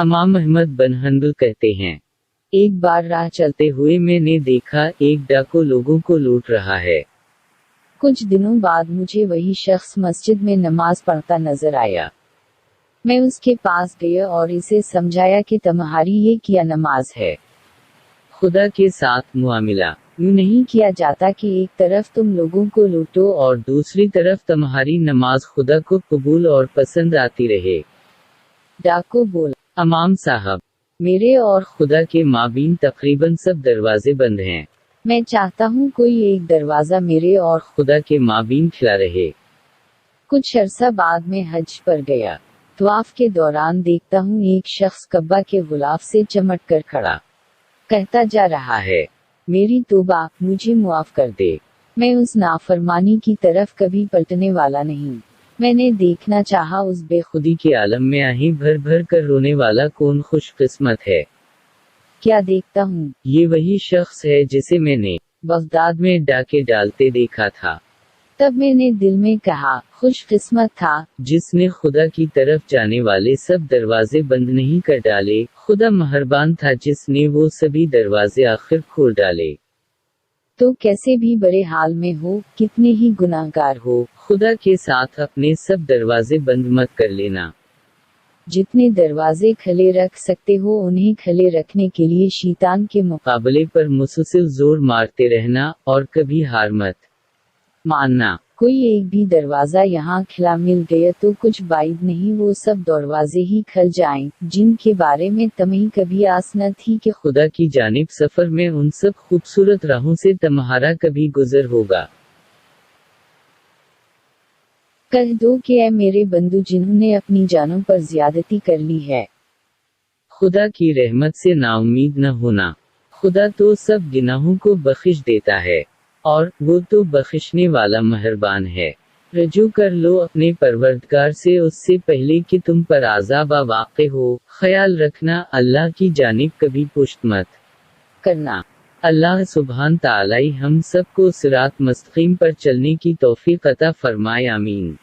इमाम अहमद बिन हंबल कहते हैं, एक बार राह चलते हुए मैंने देखा एक डाकू लोगों को लूट रहा है। कुछ दिनों बाद मुझे वही शख्स मस्जिद में नमाज पढ़ता नजर आया। मैं उसके पास गया और इसे समझाया कि तुम्हारी ये क्या नमाज है। खुदा के साथ मुआमिला यूं नहीं किया जाता कि एक तरफ तुम लोगों को लूटो और दूसरी तरफ तुम्हारी नमाज खुदा को कबूल और पसंद आती रहे। डाकू बोला, इमाम साहब, मेरे और खुदा के माबीन तकरीबन सब दरवाजे बंद हैं। मैं चाहता हूँ कोई एक दरवाजा मेरे और खुदा के माबीन खुला रहे। कुछ अरसा बाद में हज पर गया। तवाफ के दौरान देखता हूँ एक शख्स कब्बा के गुलाफ से चमट कर खड़ा, कहता जा रहा है, मेरी तौबा, मुझे मुआफ कर दे। मैं उस नाफरमानी की तरफ कभी पलटने वाला नहीं। मैंने देखना चाहा उस खुदी के आलम में आहें भर भर कर रोने वाला कौन खुशकिस्मत है। क्या देखता हूँ, ये वही शख्स है जिसे मैंने बगदाद में डाके डालते देखा था। तब मैंने दिल में कहा, खुशकिस्मत था जिसने खुदा की तरफ जाने वाले सब दरवाजे बंद नहीं कर डाले। खुदा मेहरबान था जिसने वो सभी दरवाजे आखिर खोल डाले। तो कैसे भी बड़े हाल में हो, कितने ही गुनाहगार हो, खुदा के साथ अपने सब दरवाजे बंद मत कर लेना। जितने दरवाजे खुले रख सकते हो उन्हें खुले रखने के लिए शैतान के मुकाबले पर मुसलसल जोर मारते रहना और कभी हार मत मानना। कोई एक भी दरवाजा यहाँ खुला मिल गया तो कुछ बाइद नहीं वो सब दरवाजे ही खुल जाएं, जिनके बारे में तुम्हें कभी आस न थी कि खुदा की जानिब सफर में उन सब खूबसूरत राहों से तुम्हारा कभी गुजर होगा। कह दो कि ऐ मेरे बंधु जिन्होंने अपनी जानों पर ज्यादती कर ली है, खुदा की रहमत से नाउम्मीद न होना। खुदा तो सब गुनाहों को बख्शिश देता है और वो तो बख्शिशने वाला मेहरबान है। रजू कर लो अपने परवरदिगार से उससे पहले कि तुम पर आज़ाब वाक़े हो। ख्याल रखना, अल्लाह की जानिब कभी पुश्त मत करना। अल्लाह सुब्हान ताला हम सबको सिरात मुस्तकीम पर चलने की तौफीक अता फरमाए। आमीन।